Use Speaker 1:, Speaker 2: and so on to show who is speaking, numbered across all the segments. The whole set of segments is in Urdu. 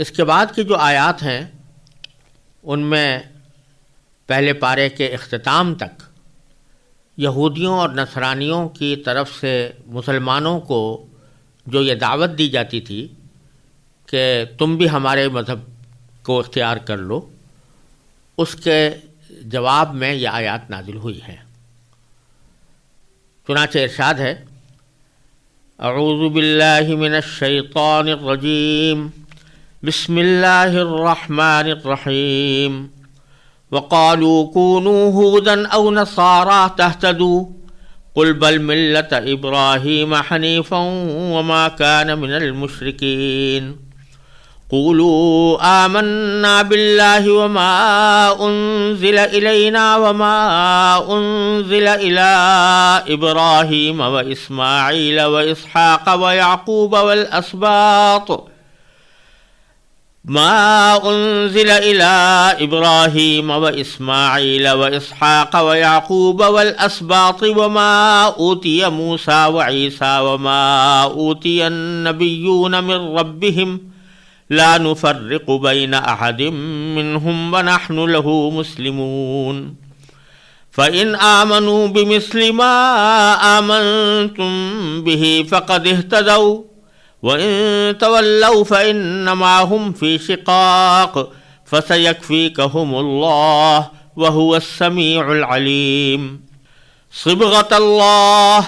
Speaker 1: اس کے بعد کی جو آیات ہیں ان میں پہلے پارے کے اختتام تک یہودیوں اور نصرانیوں کی طرف سے مسلمانوں کو جو یہ دعوت دی جاتی تھی کہ تم بھی ہمارے مذہب کو اختیار کر لو، اس کے جواب میں یہ آیات نازل ہوئی ہیں۔ چنانچہ ارشاد ہے، اعوذ باللہ من الشیطان الرجیم، بسم اللہ الرحمن الرحیم، وقالوا كونوا هودا او نصارى تهتدوا قل بل ملة ابراہیم حنیفا وما كان من المشرکین قولوا آمنا بالله وما انزل إلينا وما انزل إلى إبراهيم وإسماعيل وإسحاق ويعقوب والأسباط ما انزل إلى إبراهيم وإسماعيل وإسحاق ويعقوب والأسباط وما أوتي موسى وعيسى وما أوتي النبيون من ربهم لا نفرق بين أحد منهم ونحن له مسلمون فإن آمنوا بمثل ما آمنتم به فقد اهتدوا وإن تولوا فإنما هم في شقاق فسيكفيكهم الله وهو السميع العليم صبغة الله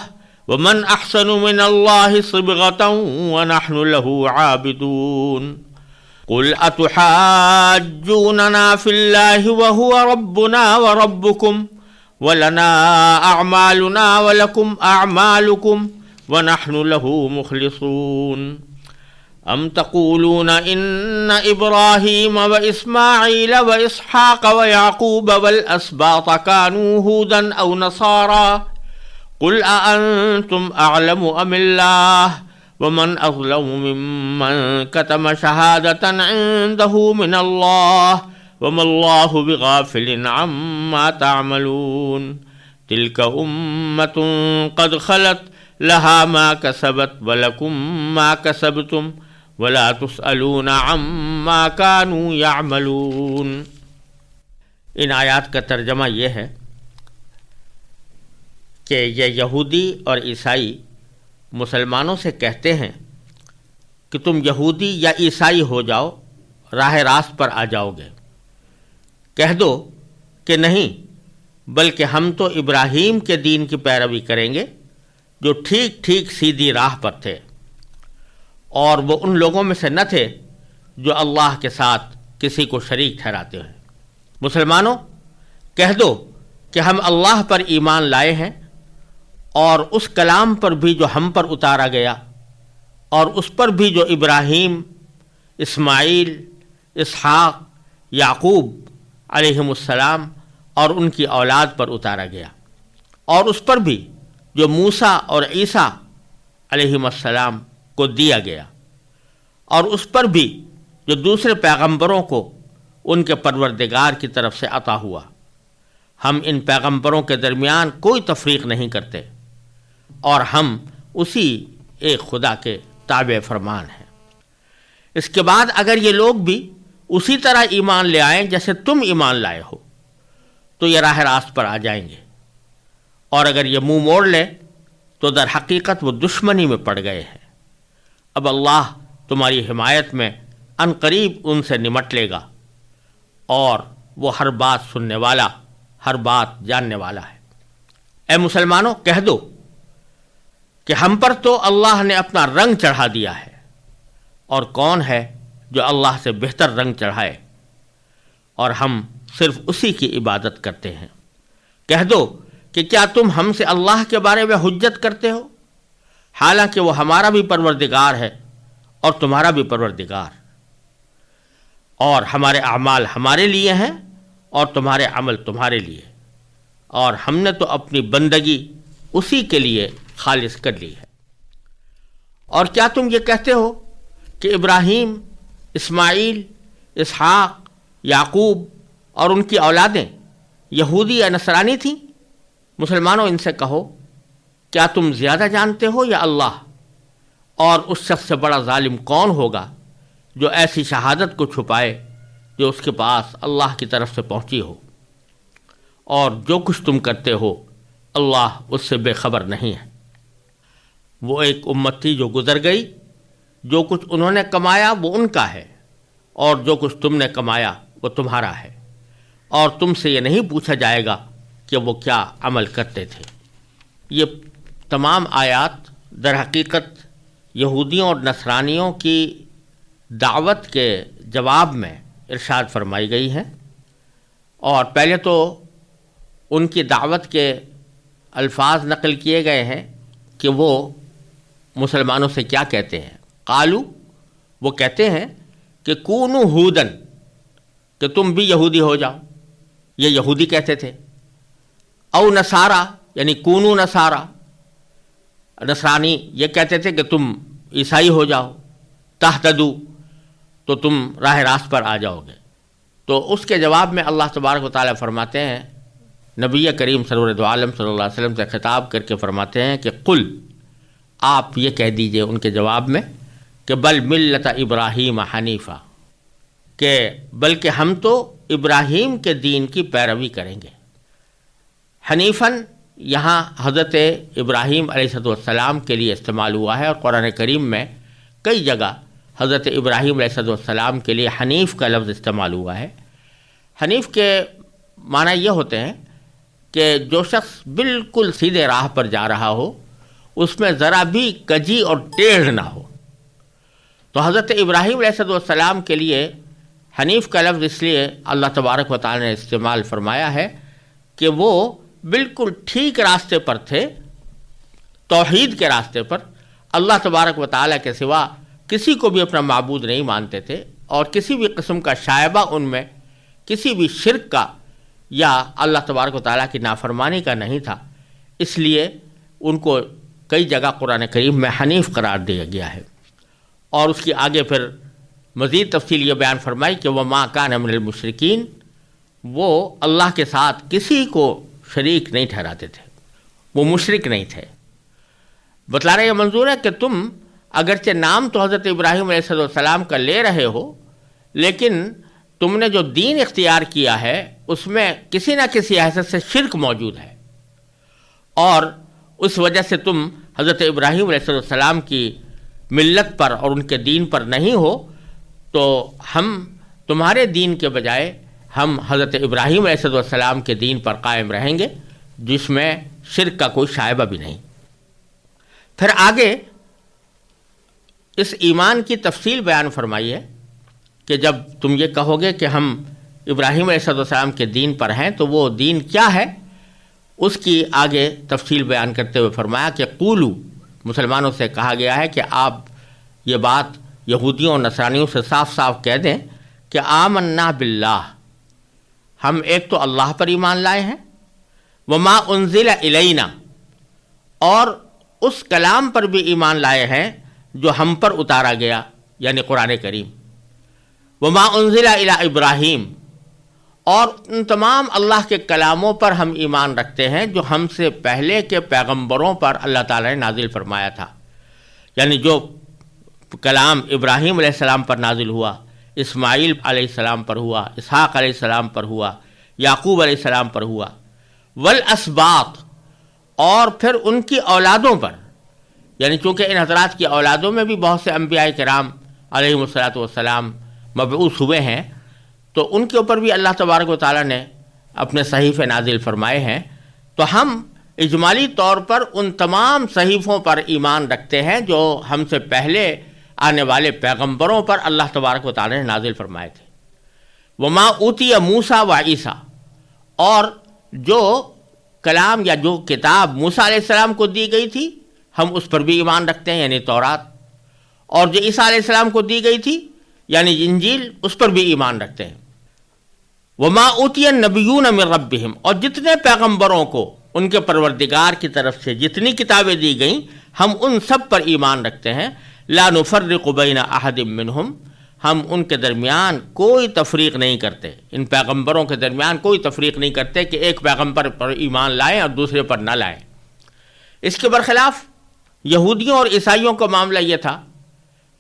Speaker 1: ومن أحسن من الله صبغة ونحن له عابدون قل أتحاجوننا في الله وهو ربنا وربكم ولنا أعمالنا ولكم أعمالكم ونحن له مخلصون أم تقولون إن إبراهيم وإسماعيل وإسحاق ويعقوب والأسباط كانوا هودا أو نصارى قل أأنتم أعلم أم الله ومن أظلم ممن كتم شهادة عنده من الله وما الله بغافل عما تعملون تلك أمة قد خلت لها ما كسبت ولكم ما كسبتم ولا تسألون عما كانوا يعملون۔ ان آیات کا ترجمہ یہ ہے کہ یہ یہودی اور عیسائی مسلمانوں سے کہتے ہیں کہ تم یہودی یا عیسائی ہو جاؤ، راہ راست پر آ جاؤ گے۔ کہہ دو کہ نہیں، بلکہ ہم تو ابراہیم کے دین کی پیروی کریں گے جو ٹھیک ٹھیک سیدھی راہ پر تھے، اور وہ ان لوگوں میں سے نہ تھے جو اللہ کے ساتھ کسی کو شریک ٹھہراتے ہیں۔ مسلمانوں، کہہ دو کہ ہم اللہ پر ایمان لائے ہیں اور اس کلام پر بھی جو ہم پر اتارا گیا، اور اس پر بھی جو ابراہیم، اسماعیل، اسحاق، یعقوب علیہم السلام اور ان کی اولاد پر اتارا گیا، اور اس پر بھی جو موسیٰ اور عیسیٰ علیہم السلام کو دیا گیا، اور اس پر بھی جو دوسرے پیغمبروں کو ان کے پروردگار کی طرف سے عطا ہوا۔ ہم ان پیغمبروں کے درمیان کوئی تفریق نہیں کرتے، اور ہم اسی ایک خدا کے تابع فرمان ہیں۔ اس کے بعد اگر یہ لوگ بھی اسی طرح ایمان لے آئیں جیسے تم ایمان لائے ہو تو یہ راہ راست پر آ جائیں گے، اور اگر یہ منہ موڑ لیں تو در حقیقت وہ دشمنی میں پڑ گئے ہیں۔ اب اللہ تمہاری حمایت میں عن قریب ان سے نمٹ لے گا، اور وہ ہر بات سننے والا، ہر بات جاننے والا ہے۔ اے مسلمانوں، کہہ دو کہ ہم پر تو اللہ نے اپنا رنگ چڑھا دیا ہے، اور کون ہے جو اللہ سے بہتر رنگ چڑھائے، اور ہم صرف اسی کی عبادت کرتے ہیں۔ کہہ دو کہ کیا تم ہم سے اللہ کے بارے میں حجت کرتے ہو، حالانکہ وہ ہمارا بھی پروردگار ہے اور تمہارا بھی پروردگار، اور ہمارے اعمال ہمارے لیے ہیں اور تمہارے عمل تمہارے لیے، اور ہم نے تو اپنی بندگی اسی کے لیے خالص کر لی ہے۔ اور کیا تم یہ کہتے ہو کہ ابراہیم، اسماعیل، اسحاق، یعقوب اور ان کی اولادیں یہودی یا نصرانی تھیں؟ مسلمانوں، ان سے کہو، کیا تم زیادہ جانتے ہو یا اللہ؟ اور اس شخص سے بڑا ظالم کون ہوگا جو ایسی شہادت کو چھپائے جو اس کے پاس اللہ کی طرف سے پہنچی ہو، اور جو کچھ تم کرتے ہو اللہ اس سے بے خبر نہیں ہے۔ وہ ایک امت تھی جو گزر گئی، جو کچھ انہوں نے کمایا وہ ان کا ہے، اور جو کچھ تم نے کمایا وہ تمہارا ہے، اور تم سے یہ نہیں پوچھا جائے گا کہ وہ کیا عمل کرتے تھے۔ یہ تمام آیات در حقیقت یہودیوں اور نصرانیوں کی دعوت کے جواب میں ارشاد فرمائی گئی ہیں، اور پہلے تو ان کی دعوت کے الفاظ نقل کیے گئے ہیں کہ وہ مسلمانوں سے کیا کہتے ہیں۔ قالو، وہ کہتے ہیں کہ کونو ہودن، کہ تم بھی یہودی ہو جاؤ، یہ یہودی کہتے تھے۔ او نصارا، یعنی کونو نصارا، نصرانی یہ کہتے تھے کہ تم عیسائی ہو جاؤ۔ تہتدو، تو تم راہ راست پر آ جاؤ گے۔ تو اس کے جواب میں اللہ تبارک و تعالیٰ فرماتے ہیں، نبی کریم سرور دو عالم صلی اللہ علیہ وسلم سے خطاب کر کے فرماتے ہیں کہ قل، آپ یہ کہہ دیجئے ان کے جواب میں کہ بل ملت ابراہیم حنیفہ، کہ بلکہ ہم تو ابراہیم کے دین کی پیروی کریں گے۔ حنیفاً یہاں حضرت ابراہیم علیہ السلام کے لیے استعمال ہوا ہے، اور قرآن کریم میں کئی جگہ حضرت ابراہیم علیہ السلام کے لیے حنیف کا لفظ استعمال ہوا ہے۔ حنیف کے معنی یہ ہوتے ہیں کہ جو شخص بالکل سیدھے راہ پر جا رہا ہو، اس میں ذرا بھی کجی اور ٹیڑھ نہ ہو۔ تو حضرت ابراہیم علیہ السلام کے لیے حنیف کا لفظ اس لیے اللہ تبارک و تعالی نے استعمال فرمایا ہے کہ وہ بالکل ٹھیک راستے پر تھے، توحید کے راستے پر، اللہ تبارک و تعالی کے سوا کسی کو بھی اپنا معبود نہیں مانتے تھے، اور کسی بھی قسم کا شائبہ ان میں کسی بھی شرک کا یا اللہ تبارک و تعالیٰ کی نافرمانی کا نہیں تھا۔ اس لیے ان کو کئی جگہ قرآن کریم میں حنیف قرار دیا گیا ہے، اور اس کی آگے پھر مزید تفصیل یہ بیان فرمائی کہ وَمَا كَانَ مِنَ الْمُشْرِكِينَ، وہ اللہ کے ساتھ کسی کو شریک نہیں ٹھہراتے تھے، وہ مشرک نہیں تھے۔ بتلانے کا منظور ہے کہ تم اگرچہ نام تو حضرت ابراہیم علیہ السلام کا لے رہے ہو، لیکن تم نے جو دین اختیار کیا ہے اس میں کسی نہ کسی حیثیت سے شرک موجود ہے، اور اس وجہ سے تم حضرت ابراہیم علیہ السلام کی ملت پر اور ان کے دین پر نہیں ہو، تو ہم تمہارے دین کے بجائے ہم حضرت ابراہیم علیہ السلام کے دین پر قائم رہیں گے، جس میں شرک کا کوئی شائبہ بھی نہیں۔ پھر آگے اس ایمان کی تفصیل بیان فرمائی ہے کہ جب تم یہ کہو گے کہ ہم ابراہیم علیہ السلام کے دین پر ہیں تو وہ دین کیا ہے، اس کی آگے تفصیل بیان کرتے ہوئے فرمایا کہ قولو، مسلمانوں سے کہا گیا ہے کہ آپ یہ بات یہودیوں اور نصرانیوں سے صاف صاف کہہ دیں کہ آمنا باللہ، ہم ایک تو اللہ پر ایمان لائے ہیں، وما انزل الینا، اور اس کلام پر بھی ایمان لائے ہیں جو ہم پر اتارا گیا، یعنی قرآن کریم، وما انزل الی ابراہیم، اور ان تمام اللہ کے کلاموں پر ہم ایمان رکھتے ہیں جو ہم سے پہلے کے پیغمبروں پر اللہ تعالی نے نازل فرمایا تھا، یعنی جو کلام ابراہیم علیہ السلام پر نازل ہوا، اسماعیل علیہ السلام پر ہوا، اسحاق علیہ السلام پر ہوا، یعقوب علیہ السلام پر ہوا، والاسباط، اور پھر ان کی اولادوں پر، یعنی چونکہ ان حضرات کی اولادوں میں بھی بہت سے انبیاء کرام علیہ الصلاۃ والسلام مبعوث ہوئے ہیں، تو ان کے اوپر بھی اللہ تبارک و تعالیٰ نے اپنے صحیفے نازل فرمائے ہیں۔ تو ہم اجمالی طور پر ان تمام صحیفوں پر ایمان رکھتے ہیں جو ہم سے پہلے آنے والے پیغمبروں پر اللہ تبارک و تعالیٰ نے نازل فرمائے تھے۔ وما اوتی موسیٰ و عیسیٰ، اور جو کلام یا جو کتاب موسیٰ علیہ السلام کو دی گئی تھی ہم اس پر بھی ایمان رکھتے ہیں، یعنی تورات، اور جو عیسیٰ علیہ السلام کو دی گئی تھی یعنی انجیل، اس پر بھی ایمان رکھتے ہیں۔ وما اوتی النبیون من ربہم، اور جتنے پیغمبروں کو ان کے پروردگار کی طرف سے جتنی کتابیں دی گئیں ہم ان سب پر ایمان رکھتے ہیں۔ لا نفرق بین احد منہم، ہم ان کے درمیان کوئی تفریق نہیں کرتے، ان پیغمبروں کے درمیان کوئی تفریق نہیں کرتے کہ ایک پیغمبر پر ایمان لائیں اور دوسرے پر نہ لائیں۔ اس کے برخلاف یہودیوں اور عیسائیوں کا معاملہ یہ تھا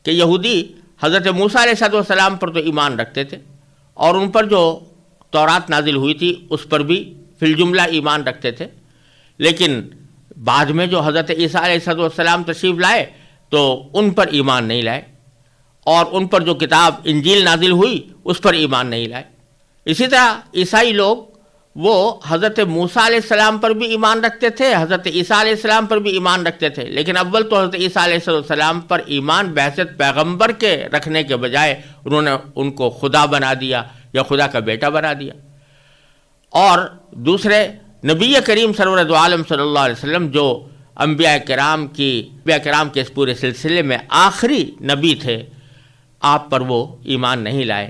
Speaker 1: کہ یہودی حضرت موسیٰ علیہ السلام پر تو ایمان رکھتے تھے اور ان پر جو تورات نازل ہوئی تھی اس پر بھی فی الجملہ ایمان رکھتے تھے، لیکن بعد میں جو حضرت عیسیٰ علیہ السلام تشریف لائے تو ان پر ایمان نہیں لائے، اور ان پر جو کتاب انجیل نازل ہوئی اس پر ایمان نہیں لائے۔ اسی طرح عیسائی لوگ وہ حضرت موسیٰ علیہ السلام پر بھی ایمان رکھتے تھے، حضرت عیسیٰ علیہ السلام پر بھی ایمان رکھتے تھے، لیکن اول تو حضرت عیسیٰ علیہ السلام پر ایمان بحیثیت پیغمبر کے رکھنے کے بجائے انہوں نے ان کو خدا بنا دیا یا خدا کا بیٹا بنا دیا۔ اور دوسرے نبی کریم سرور دو عالم صلی اللہ علیہ وسلم جو انبیاء کرام کے اس پورے سلسلے میں آخری نبی تھے، آپ پر وہ ایمان نہیں لائے،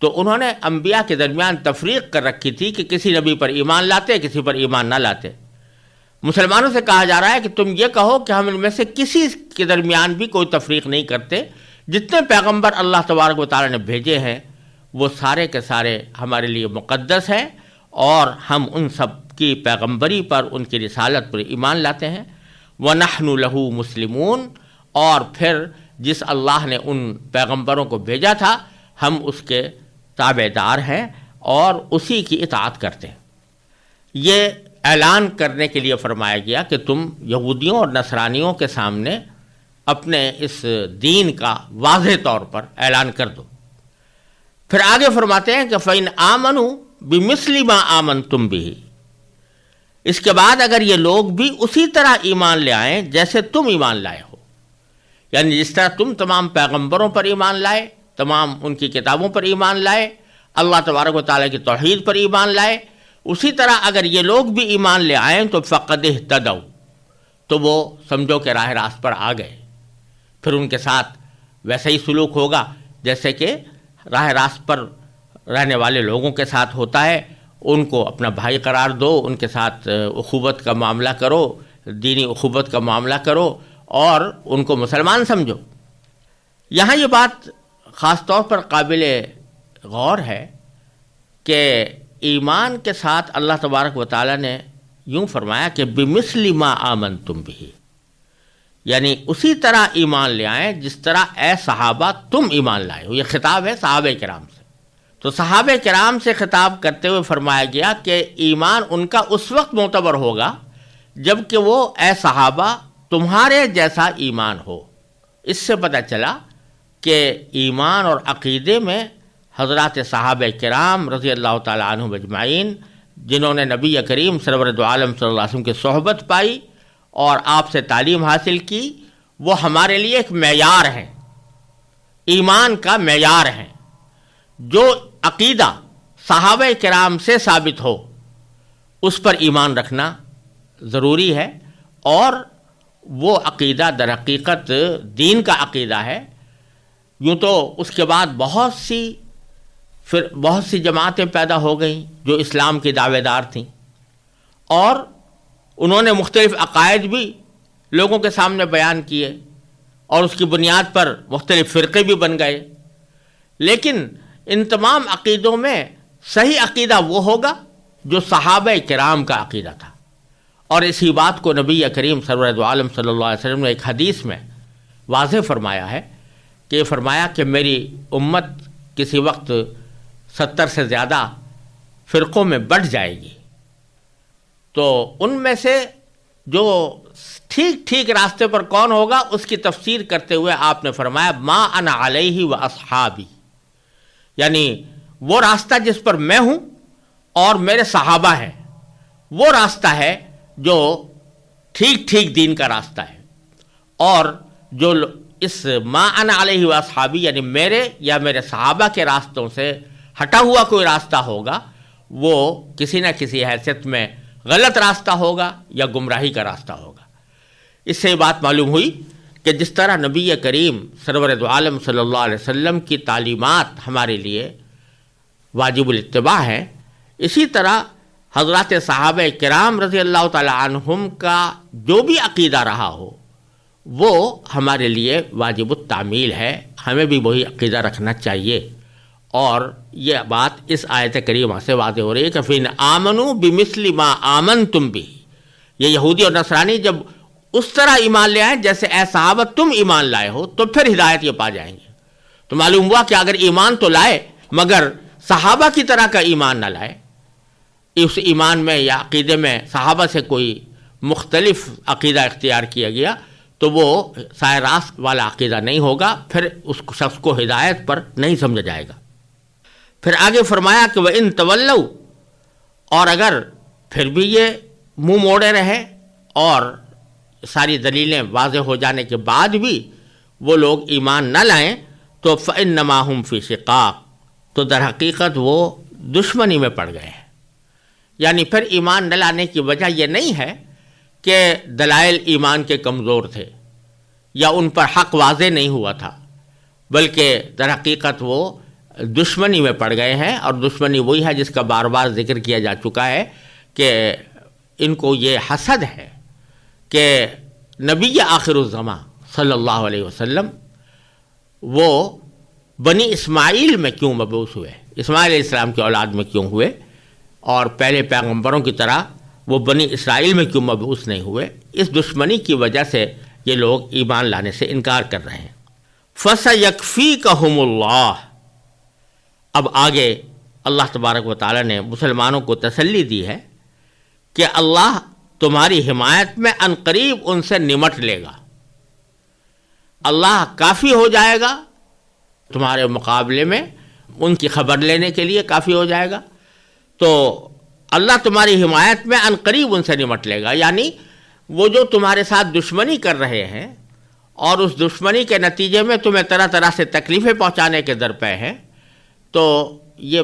Speaker 1: تو انہوں نے انبیاء کے درمیان تفریق کر رکھی تھی کہ کسی نبی پر ایمان لاتے، کسی پر ایمان نہ لاتے۔ مسلمانوں سے کہا جا رہا ہے کہ تم یہ کہو کہ ہم ان میں سے کسی کے درمیان بھی کوئی تفریق نہیں کرتے، جتنے پیغمبر اللہ تبارک و تعالیٰ نے بھیجے ہیں وہ سارے کے سارے ہمارے لیے مقدس ہیں، اور ہم ان سب کی پیغمبری پر، ان کی رسالت پر ایمان لاتے ہیں۔ وَنَحْنُ لَهُ مُسْلِمُونَ، اور پھر جس اللہ نے ان پیغمبروں کو بھیجا تھا ہم اس کے تابع دار ہیں اور اسی کی اطاعت کرتے ہیں۔ یہ اعلان کرنے کے لیے فرمایا گیا کہ تم یہودیوں اور نصرانیوں کے سامنے اپنے اس دین کا واضح طور پر اعلان کر دو۔ پھر آگے فرماتے ہیں کہ فَإِنْ آمَنُوا بِمِثْلِ مَا آمَنْتُمْ بِهِ، اس کے بعد اگر یہ لوگ بھی اسی طرح ایمان لے آئیں جیسے تم ایمان لائے ہو، یعنی جس طرح تم تمام پیغمبروں پر ایمان لائے، تمام ان کی کتابوں پر ایمان لائے، اللہ تبارک و تعالیٰ کی توحید پر ایمان لائے، اسی طرح اگر یہ لوگ بھی ایمان لے آئیں تو فقد اہتدوا، تو وہ سمجھو کہ راہ راست پر آ گئے۔ پھر ان کے ساتھ ویسا ہی سلوک ہوگا جیسے کہ راہ راست پر رہنے والے لوگوں کے ساتھ ہوتا ہے، ان کو اپنا بھائی قرار دو، ان کے ساتھ اخوت کا معاملہ کرو، دینی اخوت کا معاملہ کرو اور ان کو مسلمان سمجھو۔ یہاں یہ بات خاص طور پر قابل غور ہے کہ ایمان کے ساتھ اللہ تبارک و تعالیٰ نے یوں فرمایا کہ بِمِثْلِ مَا آمَنْتُمْ بِهِ، یعنی اسی طرح ایمان لے آئیں جس طرح اے صحابہ تم ایمان لائے ہو۔ یہ خطاب ہے صحابہ کرام سے، تو صحابہ کرام سے خطاب کرتے ہوئے فرمایا گیا کہ ایمان ان کا اس وقت معتبر ہوگا جب کہ وہ اے صحابہ تمہارے جیسا ایمان ہو۔ اس سے پتہ چلا کہ ایمان اور عقیدے میں حضرات صحابہ کرام رضی اللہ تعالیٰ عنہم اجمعین، جنہوں نے نبی کریم سرور دو عالم صلی اللہ علیہ وسلم کی صحبت پائی اور آپ سے تعلیم حاصل کی، وہ ہمارے لیے ایک معیار ہیں، ایمان کا معیار ہیں۔ جو عقیدہ صحابہ کرام سے ثابت ہو اس پر ایمان رکھنا ضروری ہے، اور وہ عقیدہ در حقیقت دین کا عقیدہ ہے۔ یوں تو اس کے بعد بہت سی جماعتیں پیدا ہو گئیں جو اسلام کی دعوے دار تھیں، اور انہوں نے مختلف عقائد بھی لوگوں کے سامنے بیان کیے، اور اس کی بنیاد پر مختلف فرقے بھی بن گئے۔ لیکن ان تمام عقیدوں میں صحیح عقیدہ وہ ہوگا جو صحابہ کرام کا عقیدہ تھا، اور اسی بات کو نبی کریم سرور دو عالم صلی اللہ علیہ وسلم نے ایک حدیث میں واضح فرمایا ہے کہ فرمایا کہ میری امت کسی وقت 70 سے زیادہ فرقوں میں بٹ جائے گی، تو ان میں سے جو ٹھیک راستے پر کون ہوگا اس کی تفسیر کرتے ہوئے آپ نے فرمایا ما انا علیہ و اصحابی، یعنی وہ راستہ جس پر میں ہوں اور میرے صحابہ ہیں، وہ راستہ ہے جو ٹھیک دین کا راستہ ہے، اور جو اس ما انا علیہ و اصحابی یعنی میرے یا میرے صحابہ کے راستوں سے ہٹا ہوا کوئی راستہ ہوگا وہ کسی نہ کسی حیثیت میں غلط راستہ ہوگا یا گمراہی کا راستہ ہوگا۔ اس سے یہ بات معلوم ہوئی کہ جس طرح نبی کریم سرور دو عالم صلی اللہ علیہ وسلم کی تعلیمات ہمارے لیے واجب الاتباع ہیں، اسی طرح حضرات صحابہ کرام رضی اللہ تعالی عنہم کا جو بھی عقیدہ رہا ہو وہ ہمارے لیے واجب التعمیل ہے، ہمیں بھی وہی عقیدہ رکھنا چاہیے۔ اور یہ بات اس آیت کریمہ سے واضح ہو رہی ہے کہ فِإِنْ آمَنُوا بِمِثْلِ مَا آمَنْتُمْ بِهِ، یہ یہودی اور نصرانی جب اس طرح ایمان لے آئیں جیسے اے صحابہ تم ایمان لائے ہو تو پھر ہدایت یہ پا جائیں گے۔ تو معلوم ہوا کہ اگر ایمان تو لائے مگر صحابہ کی طرح کا ایمان نہ لائے، اس ایمان میں یا عقیدے میں صحابہ سے کوئی مختلف عقیدہ اختیار کیا گیا تو وہ سائے راست والا عقیدہ نہیں ہوگا، پھر اس شخص کو ہدایت پر نہیں سمجھا جائے گا۔ پھر آگے فرمایا کہ وَإِن تَوَلَّوْا، اور اگر پھر بھی یہ منہ موڑے رہے اور ساری دلیلیں واضح ہو جانے کے بعد بھی وہ لوگ ایمان نہ لائیں تو فَإِنَّمَا هُمْ فِي شِقَاقٍ، تو در حقیقت وہ دشمنی میں پڑ گئے ہیں۔ یعنی پھر ایمان نہ لانے کی وجہ یہ نہیں ہے کہ دلائل ایمان کے کمزور تھے یا ان پر حق واضح نہیں ہوا تھا، بلکہ در حقیقت وہ دشمنی میں پڑ گئے ہیں، اور دشمنی وہی ہے جس کا بار بار ذکر کیا جا چکا ہے کہ ان کو یہ حسد ہے کہ نبی آخر الزماں صلی اللہ علیہ وسلم وہ بنی اسماعیل میں کیوں مبعوث ہوئے، اسماعیل علیہ السلام کی اولاد میں کیوں ہوئے، اور پہلے پیغمبروں کی طرح وہ بنی اسرائیل میں کیوں مبعوث نہیں ہوئے۔ اس دشمنی کی وجہ سے یہ لوگ ایمان لانے سے انکار کر رہے ہیں۔ فَسَيَكْفِيكَهُمُ اللَّهُ، اب آگے اللہ تبارک و تعالیٰ نے مسلمانوں کو تسلی دی ہے کہ اللہ تمہاری حمایت میں عنقریب ان سے نمٹ لے گا، اللہ کافی ہو جائے گا تمہارے مقابلے میں، ان کی خبر لینے کے لیے کافی ہو جائے گا۔ تو اللہ تمہاری حمایت میں عنقریب ان سے نمٹ لے گا، یعنی وہ جو تمہارے ساتھ دشمنی کر رہے ہیں اور اس دشمنی کے نتیجے میں تمہیں طرح طرح سے تکلیفیں پہنچانے کے درپے ہیں، تو یہ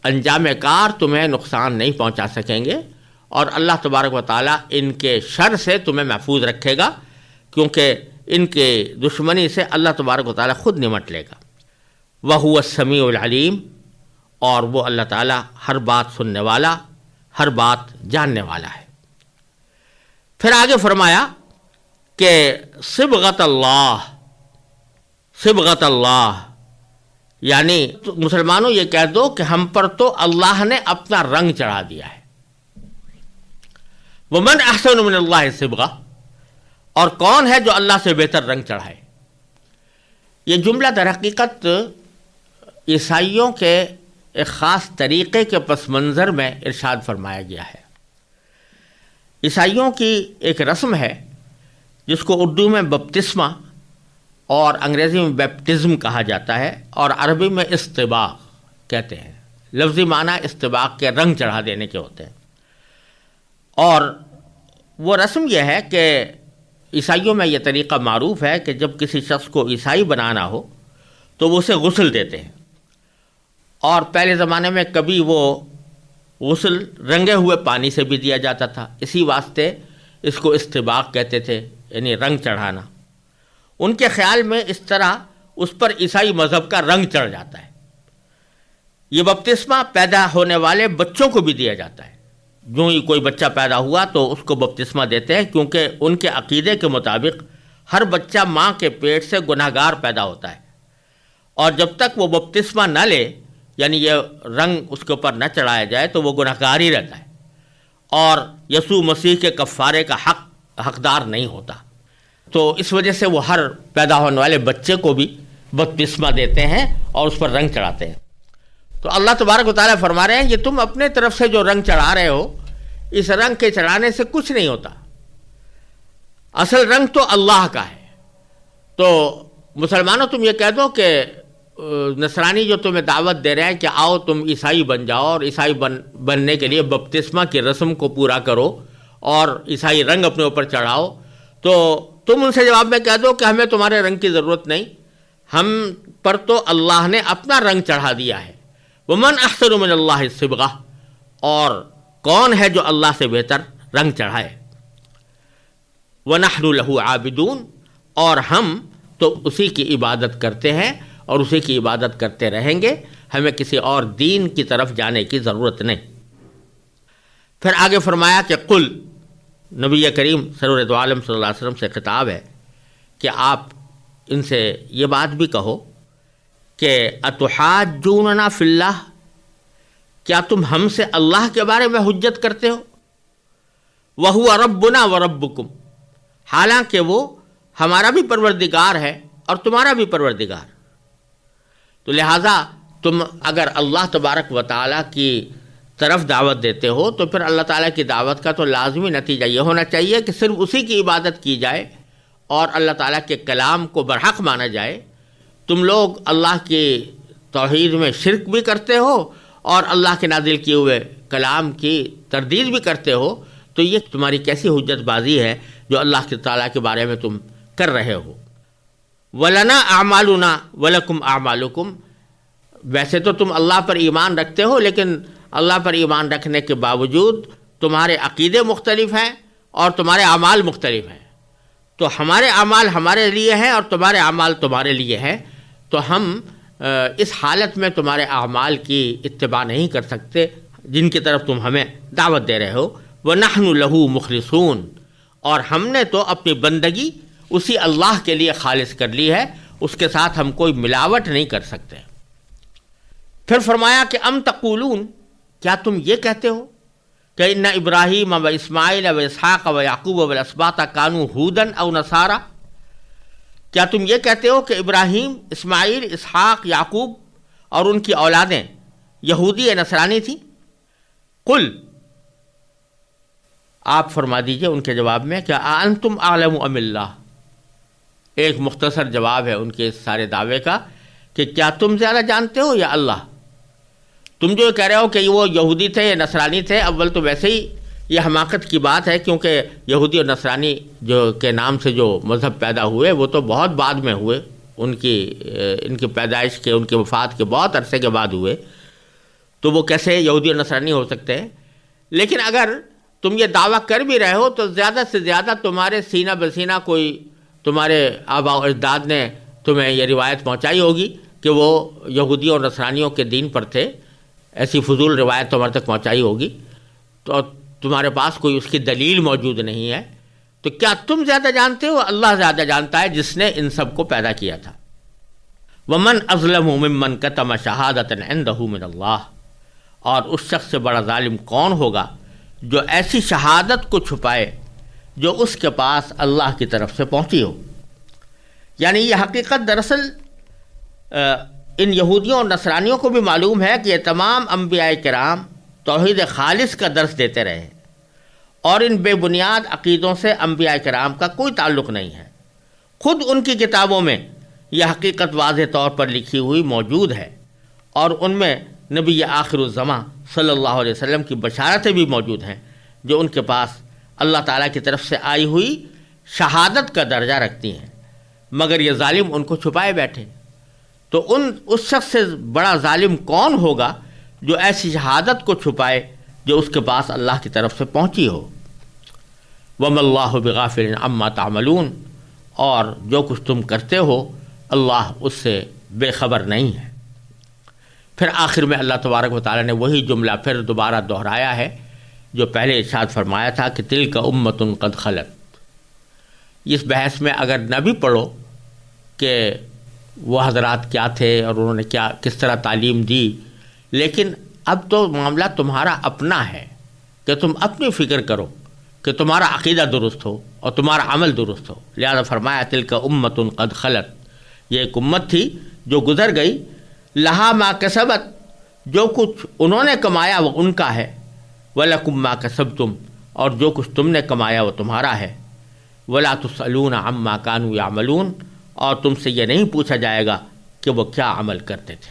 Speaker 1: انجام کار تمہیں نقصان نہیں پہنچا سکیں گے، اور اللہ تبارک و تعالیٰ ان کے شر سے تمہیں محفوظ رکھے گا، کیونکہ ان کے دشمنی سے اللہ تبارک و تعالیٰ خود نمٹ لے گا۔ وَهُوَ السَّمِيعُ الْعَلِيمُ، اور وہ اللہ تعالیٰ ہر بات سننے والا، ہر بات جاننے والا ہے۔ پھر آگے فرمایا کہ صبغۃ اللہ، صبغۃ اللہ، یعنی مسلمانوں یہ کہہ دو کہ ہم پر تو اللہ نے اپنا رنگ چڑھا دیا ہے۔ وَمَنْ أَحْسَنُ مِنَ اللَّهِ صِبْغَةً، اور کون ہے جو اللہ سے بہتر رنگ چڑھائے۔ یہ جملہ در حقیقت عیسائیوں کے ایک خاص طریقے کے پس منظر میں ارشاد فرمایا گیا ہے۔ عیسائیوں کی ایک رسم ہے جس کو اردو میں بپتسمہ اور انگریزی میں بیپٹزم کہا جاتا ہے، اور عربی میں استباق کہتے ہیں۔ لفظی معنی استباق کے رنگ چڑھا دینے کے ہوتے ہیں، اور وہ رسم یہ ہے کہ عیسائیوں میں یہ طریقہ معروف ہے کہ جب کسی شخص کو عیسائی بنانا ہو تو وہ اسے غسل دیتے ہیں، اور پہلے زمانے میں کبھی وہ غسل رنگے ہوئے پانی سے بھی دیا جاتا تھا، اسی واسطے اس کو استباق کہتے تھے، یعنی رنگ چڑھانا۔ ان کے خیال میں اس طرح اس پر عیسائی مذہب کا رنگ چڑھ جاتا ہے۔ یہ بپتسمہ پیدا ہونے والے بچوں کو بھی دیا جاتا ہے، جو ہی کوئی بچہ پیدا ہوا تو اس کو بپتسمہ دیتے ہیں، کیونکہ ان کے عقیدے کے مطابق ہر بچہ ماں کے پیٹ سے گناہ گار پیدا ہوتا ہے، اور جب تک وہ بپتسمہ نہ لے، یعنی یہ رنگ اس کے اوپر نہ چڑھایا جائے، تو وہ گناہ گار ہی رہتا ہے اور یسوع مسیح کے کفارے کا حقدار نہیں ہوتا۔ تو اس وجہ سے وہ ہر پیدا ہونے والے بچے کو بھی بپتسمہ دیتے ہیں اور اس پر رنگ چڑھاتے ہیں۔ تو اللہ تبارک و تعالیٰ فرما رہے ہیں یہ تم اپنے طرف سے جو رنگ چڑھا رہے ہو، اس رنگ کے چڑھانے سے کچھ نہیں ہوتا، اصل رنگ تو اللہ کا ہے۔ تو مسلمانوں تم یہ کہہ دو کہ نصرانی جو تمہیں دعوت دے رہے ہیں کہ آؤ تم عیسائی بن جاؤ، اور عیسائی بننے کے لیے بپتسمہ کی رسم کو پورا کرو اور عیسائی رنگ اپنے اوپر چڑھاؤ، تو تم ان سے جواب میں کہہ دو کہ ہمیں تمہارے رنگ کی ضرورت نہیں، ہم پر تو اللہ نے اپنا رنگ چڑھا دیا ہے۔ وَمَنْ أَحْسَنُ مِنَ اللَّهِ صِبْغَةً، اور کون ہے جو اللہ سے بہتر رنگ چڑھائے۔ وَنَحْنُ لَهُ عَابِدُونَ، اور ہم تو اسی کی عبادت کرتے ہیں اور اسی کی عبادت کرتے رہیں گے، ہمیں کسی اور دین کی طرف جانے کی ضرورت نہیں۔ پھر آگے فرمایا کہ قل، نبی کریم سرور دو عالم صلی اللہ علیہ وسلم سے خطاب ہے کہ آپ ان سے یہ بات بھی کہو کہ اتحاجوننا فی اللہ، کیا تم ہم سے اللہ کے بارے میں حجت کرتے ہو؟ وَهُوَ رَبُّنَا وَرَبُّكُمْ، حالانکہ وہ ہمارا بھی پروردگار ہے اور تمہارا بھی پروردگار۔ تو لہٰذا تم اگر اللہ تبارک و تعالیٰ کی طرف دعوت دیتے ہو تو پھر اللہ تعالیٰ کی دعوت کا تو لازمی نتیجہ یہ ہونا چاہیے کہ صرف اسی کی عبادت کی جائے اور اللہ تعالیٰ کے کلام کو برحق مانا جائے۔ تم لوگ اللہ کی توحید میں شرک بھی کرتے ہو اور اللہ کے نازل کیے ہوئے کلام کی تردید بھی کرتے ہو، تو یہ تمہاری کیسی حجت بازی ہے جو اللہ کے تعالیٰ کے بارے میں تم کر رہے ہو۔ وَلَنَا أَعْمَالُنَا وَلَكُمْ أَعْمَالُكُمْ، ویسے تو تم اللہ پر ایمان رکھتے ہو، لیکن اللہ پر ایمان رکھنے کے باوجود تمہارے عقیدے مختلف ہیں اور تمہارے اعمال مختلف ہیں۔ تو ہمارے اعمال ہمارے لیے ہیں اور تمہارے اعمال تمہارے لیے ہیں، تو ہم اس حالت میں تمہارے اعمال کی اتباع نہیں کر سکتے جن کی طرف تم ہمیں دعوت دے رہے ہو۔ وَنَحْنُ لَهُ مُخْلِصُونَ، اور ہم نے تو اپنی بندگی اسی اللہ کے لیے خالص کر لی ہے، اس کے ساتھ ہم کوئی ملاوٹ نہیں کر سکتے۔ پھر فرمایا کہ ام تقولون، کیا تم یہ کہتے ہو کہ ان ابراہیم و اسماعیل و اسحاق و یعقوب و الاسباط کانوا ھودن او نصارا، کیا تم یہ کہتے ہو کہ ابراہیم، اسماعیل، اسحاق، یعقوب اور ان کی اولادیں یہودی یا نصرانی تھیں؟ قل، آپ فرما دیجئے ان کے جواب میں، کیا انتم اعلم ام اللہ، ایک مختصر جواب ہے ان کے اس سارے دعوے کا کہ کیا تم زیادہ جانتے ہو یا اللہ؟ تم جو کہہ رہے ہو کہ وہ یہودی تھے یا نصرانی تھے، اول تو ویسے ہی یہ حماقت کی بات ہے، کیونکہ یہودی اور نصرانی جو کے نام سے جو مذہب پیدا ہوئے وہ تو بہت بعد میں ہوئے، ان کی پیدائش کے، ان کے وفات کے بہت عرصے کے بعد ہوئے، تو وہ کیسے یہودی اور نصرانی ہو سکتے ہیں؟ لیکن اگر تم یہ دعویٰ کر بھی رہے ہو تو زیادہ سے زیادہ تمہارے سینہ بسینہ کوئی تمہارے آباء و اجداد نے تمہیں یہ روایت پہنچائی ہوگی کہ وہ یہودیوں اور نصرانیوں کے دین پر تھے، ایسی فضول روایت تمہارے تک پہنچائی ہوگی، تو تمہارے پاس کوئی اس کی دلیل موجود نہیں ہے، تو کیا تم زیادہ جانتے ہو؟ اللہ زیادہ جانتا ہے جس نے ان سب کو پیدا کیا تھا۔ وَمَنْ أَظْلَمُ مِمَّنْ كَتَمَ شَهَادَةً عِنْدَهُ مِنَ اللَّهِ، اور اس شخص سے بڑا ظالم کون ہوگا جو ایسی شہادت کو چھپائے جو اس کے پاس اللہ کی طرف سے پہنچی ہو۔ یعنی یہ حقیقت دراصل ان یہودیوں اور نصرانیوں کو بھی معلوم ہے کہ یہ تمام انبیاء کرام توحید خالص کا درس دیتے رہے اور ان بے بنیاد عقیدوں سے انبیاء کرام کا کوئی تعلق نہیں ہے۔ خود ان کی کتابوں میں یہ حقیقت واضح طور پر لکھی ہوئی موجود ہے، اور ان میں نبی آخر الزماں صلی اللہ علیہ وسلم کی بشارتیں بھی موجود ہیں جو ان کے پاس اللہ تعالیٰ کی طرف سے آئی ہوئی شہادت کا درجہ رکھتی ہیں، مگر یہ ظالم ان کو چھپائے بیٹھے۔ تو اس شخص سے بڑا ظالم کون ہوگا جو ایسی شہادت کو چھپائے جو اس کے پاس اللہ کی طرف سے پہنچی ہو۔ وَمَا اللَّهُ بِغَافِلٍ عَمَّا تَعْمَلُونَ، اور جو کچھ تم کرتے ہو اللہ اس سے بے خبر نہیں ہے۔ پھر آخر میں اللہ تبارک و تعالیٰ نے وہی جملہ پھر دوبارہ دہرایا ہے جو پہلے ارشاد فرمایا تھا کہ تِلْكَ أُمَّةٌ قَدْ خَلَتْ۔ اس بحث میں اگر نہ بھی پڑھو کہ وہ حضرات کیا تھے اور انہوں نے کس طرح تعلیم دی، لیکن اب تو معاملہ تمہارا اپنا ہے کہ تم اپنی فکر کرو کہ تمہارا عقیدہ درست ہو اور تمہارا عمل درست ہو۔ لہذا فرمایا تِلْكَ أُمَّةٌ قَدْ خَلَتْ، یہ ایک امت تھی جو گزر گئی، لہا ما کسبت، جو کچھ انہوں نے کمایا وہ ان کا ہے، وَلَكُمْ مَا كَسَبْتُمْ، اور جو کچھ تم نے کمایا وہ تمہارا ہے، وَلَا تُسْأَلُونَ عَمَّا كَانُوا يَعْمَلُونَ، اور تم سے یہ نہیں پوچھا جائے گا کہ وہ کیا عمل کرتے تھے۔